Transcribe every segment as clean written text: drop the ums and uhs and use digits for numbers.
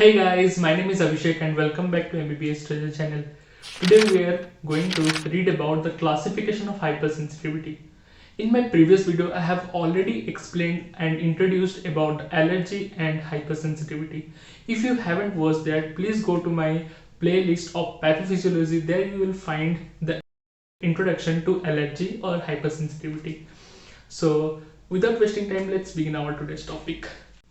Hey guys, my name is Abhishek and welcome back to MBBS Treasure Channel. Today we are going to read about the classification of hypersensitivity. In my previous video, I have already explained and introduced about allergy and hypersensitivity. If you haven't watched that, please go to my playlist of pathophysiology. There you will find the introduction to allergy or hypersensitivity. So, without wasting time, let's begin our today's topic.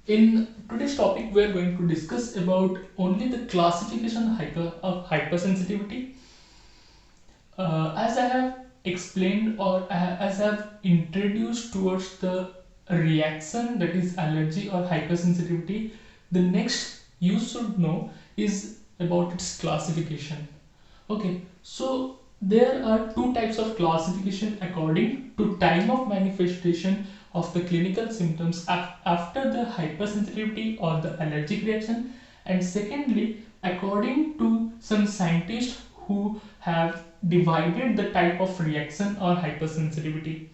In today's topic, we are going to discuss about only the classification of hypersensitivity. As I have explained or as I have introduced towards the reaction, that is allergy or hypersensitivity, the next you should know is about its classification. Okay, so there are two types of classification according to time of manifestation of the clinical symptoms after the hypersensitivity or the allergic reaction, and secondly, according to some scientists who have divided the type of reaction or hypersensitivity.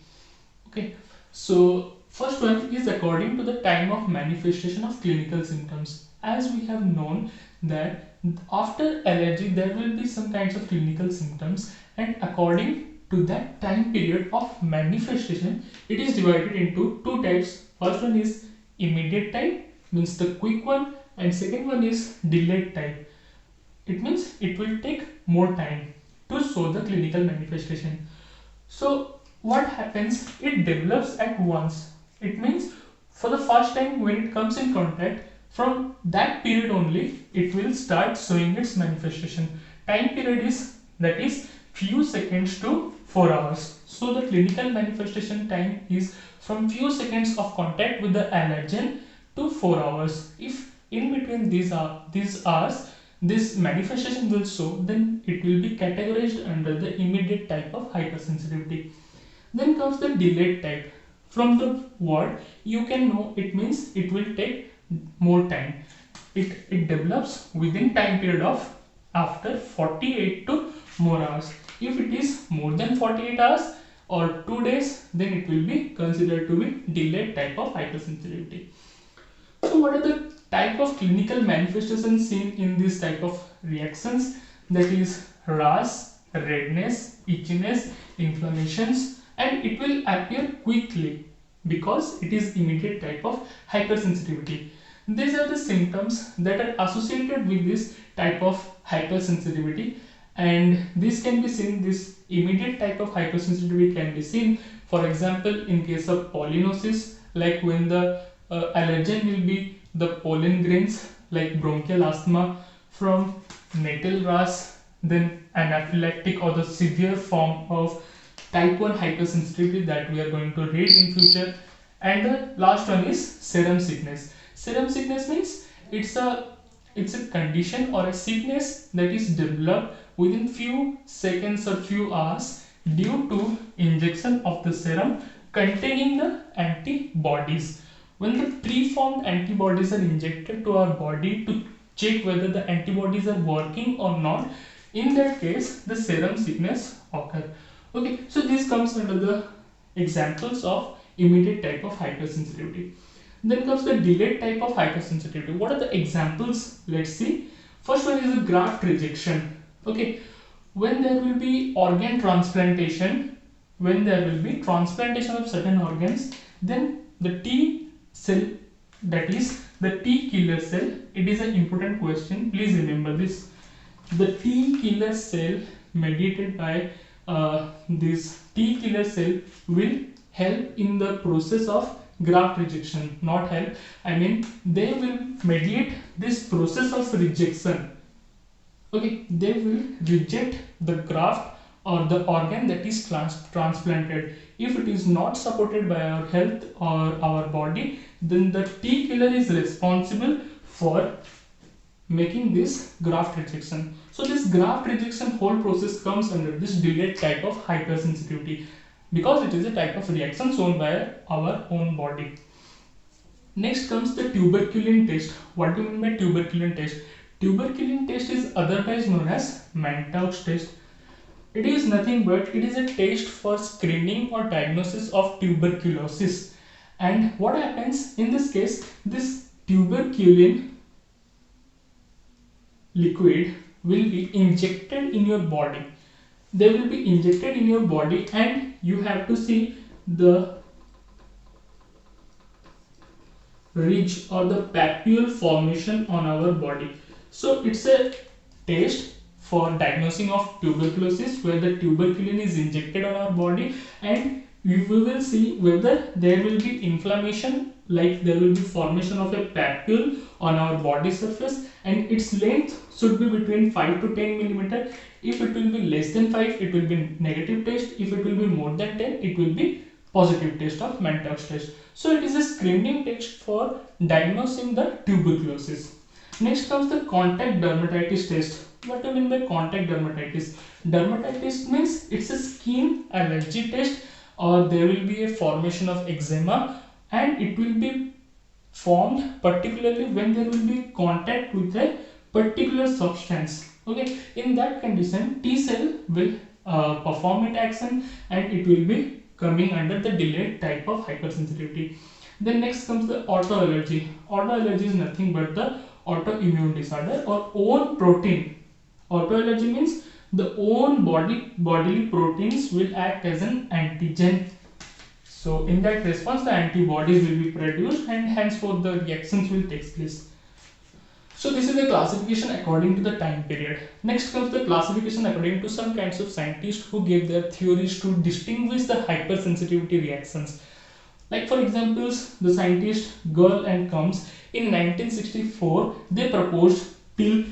Okay, so first one is according to the time of manifestation of clinical symptoms. As we have known that after allergy there will be some kinds of clinical symptoms, and according to that time period of manifestation it is divided into two types. First one is immediate type, means the quick one, and second one is delayed type. It means it will take more time to show the clinical manifestation. So what happens, it develops at once. It means for the first time when it comes in contact, from that period only it will start showing its manifestation. Time period is, that is, few seconds to 4 hours. So the clinical manifestation time is from few seconds of contact with the allergen to 4 hours. If in between these hours this manifestation will show, then it will be categorized under the immediate type of hypersensitivity. Then comes the delayed type. From the word you can know it means it will take more time. It develops within time period of after 48 to more hours. If it is more than 48 hours or 2 days, then it will be considered to be delayed type of hypersensitivity. So what are the type of clinical manifestations seen in this type of reactions? That is rash, redness, itchiness, inflammations, and it will appear quickly because it is immediate type of hypersensitivity. These are the symptoms that are associated with this type of hypersensitivity, and this can be seen, this immediate type of hypersensitivity can be seen, for example, in case of pollinosis, like when the allergen will be the pollen grains, like bronchial asthma, from natal rash, then anaphylactic or the severe form of type 1 hypersensitivity that we are going to read in future. And the last one is serum sickness. Serum sickness means it's a condition or a sickness that is developed within few seconds or few hours due to injection of the serum containing the antibodies. When the preformed antibodies are injected to our body to check whether the antibodies are working or not, in that case the serum sickness occur. Okay, so this comes under the examples of immediate type of hypersensitivity. Then comes the delayed type of hypersensitivity. What are the examples? Let's see. First one is a graft rejection. Okay, when there will be organ transplantation, when there will be transplantation of certain organs, then the T cell, that is the T killer cell, it is an important question, please remember this. The T killer cell mediated by this T killer cell will help in the process of graft rejection. Not help, I mean they will mediate this process of rejection. Okay, they will reject the graft or the organ that is transplanted. If it is not supported by our health or our body, then the T killer is responsible for making this graft rejection. So this graft rejection whole process comes under this delayed type of hypersensitivity because it is a type of reaction shown by our own body. Next comes the tuberculin test. What do you mean by tuberculin test? Tuberculin test is otherwise known as Mantoux test. It is nothing but it is a test for screening or diagnosis of tuberculosis. And what happens in this case, this tuberculin liquid will be injected in your body. They will be injected in your body, and you have to see the ridge or the papule formation on our body. So it's a test for diagnosing of tuberculosis, where the tuberculin is injected on our body, and we will see whether there will be inflammation, like there will be formation of a papule on our body surface, and its length should be between 5 to 10 millimeter. If it will be less than 5, it will be negative test. If it will be more than 10, it will be positive test of Mantoux test. So it is a screening test for diagnosing the tuberculosis. Next comes the contact dermatitis test. What do I mean by contact dermatitis? Dermatitis means it's a skin allergy test, or there will be a formation of eczema, and it will be formed particularly when there will be contact with a particular substance. Okay, in that condition, T cell will perform its action, and it will be coming under the delayed type of hypersensitivity. Then next comes the autoallergy. Autoallergy is nothing but the autoimmune disorder or own protein. Autoallergy means the own bodily proteins will act as an antigen. So in that response, the antibodies will be produced, and henceforth the reactions will take place. So this is the classification according to the time period. Next comes the classification according to some kinds of scientists who gave their theories to distinguish the hypersensitivity reactions. Like for examples, the scientist Girl and Combs in 1964 they proposed till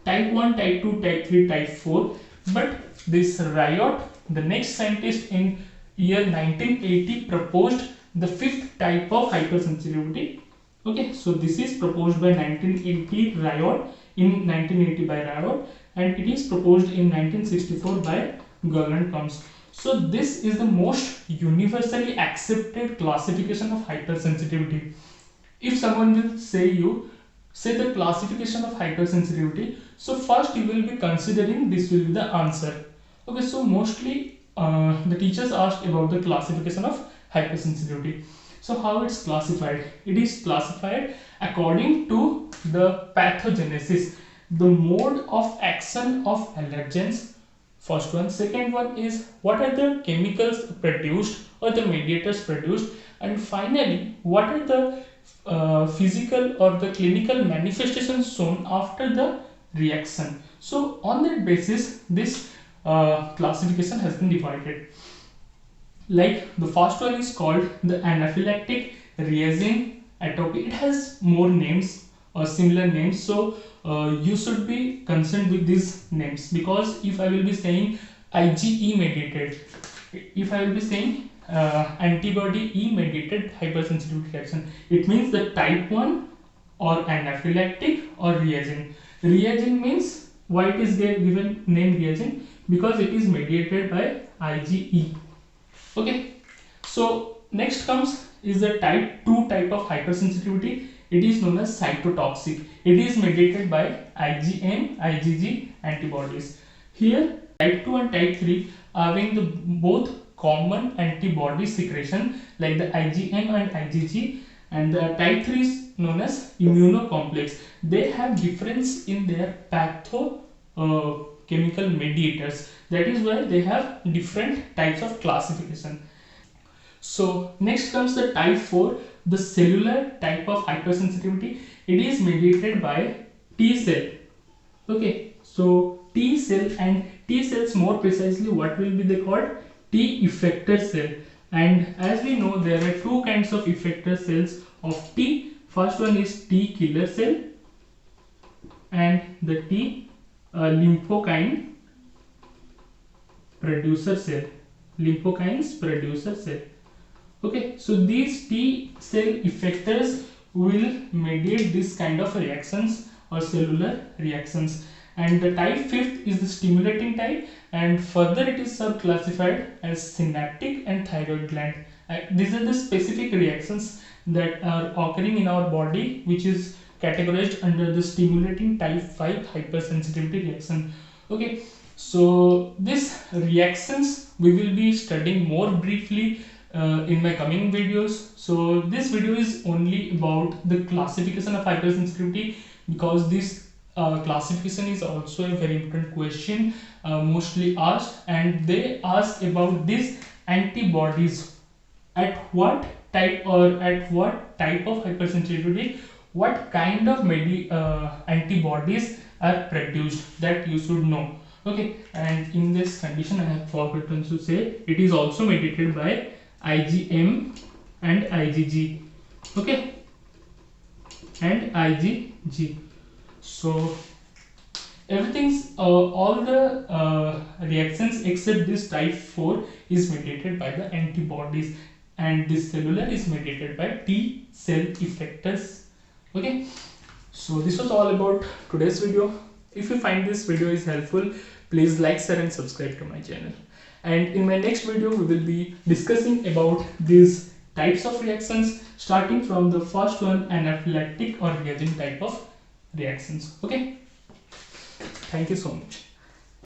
type 1, type 2, type 3, type 4. But this Riot, the next scientist in year 1980, proposed the fifth type of hypersensitivity. Okay, so this is proposed by 1980 Riot, in 1980 by Riot, and it is proposed in 1964 by Girl and Combs. So this is the most universally accepted classification of hypersensitivity. If someone will say the classification of hypersensitivity, so first you will be considering this will be the answer. Okay, so mostly the teachers asked about the classification of hypersensitivity. So how it's classified? It is classified according to the pathogenesis, the mode of action of allergens. First one. Second one is what are the chemicals produced or the mediators produced, and finally what are the physical or the clinical manifestations shown after the reaction. So on that basis, this classification has been divided. Like the first one is called the anaphylactic reagent atopy. It has more names or similar names, so you should be concerned with these names, because if I will be saying IgE mediated, if I will be saying antibody E mediated hypersensitivity reaction, it means the type 1 or anaphylactic or reagent. Reagent means why it is there given name reagent, because it is mediated by IgE. Okay, so next comes is the type 2 type of hypersensitivity. It is known as cytotoxic. It is mediated by IgM, IgG antibodies. Here type 2 and type 3 are having the both common antibody secretion like the IgM and IgG, and the type 3 is known as immunocomplex. They have difference in their chemical mediators. That is why they have different types of classification. So next comes the type 4, the cellular type of hypersensitivity. It is mediated by T cell. Okay, so T cell, and T cells more precisely what will be they called? T effector cell. And as we know, there are two kinds of effector cells of T. First one is T killer cell and the T lymphokine producer cell. Lymphokines producer cell. Okay, so these T cell effectors will mediate this kind of reactions or cellular reactions. And the type 5th is the stimulating type, and further it is subclassified as synaptic and thyroid gland. These are the specific reactions that are occurring in our body, which is categorized under the stimulating type 5 hypersensitivity reaction. Okay, so these reactions we will be studying more briefly in my coming videos. So this video is only about the classification of hypersensitivity, because this classification is also a very important question mostly asked, and they ask about these antibodies, at what type of hypersensitivity, what kind of antibodies are produced, that you should know. Okay, and in this condition I have forgotten to say, it is also mediated by IgM and IgG. Okay, and IgG. So everything's all the reactions except this type 4 is mediated by the antibodies, and this cellular is mediated by T cell effectors. Okay, so this was all about today's video. If you find this video is helpful, please like, share and subscribe to my channel. And in my next video we will be discussing about these types of reactions, starting from the first one, anaphylactic or reagent type of reactions. Okay, thank you so much.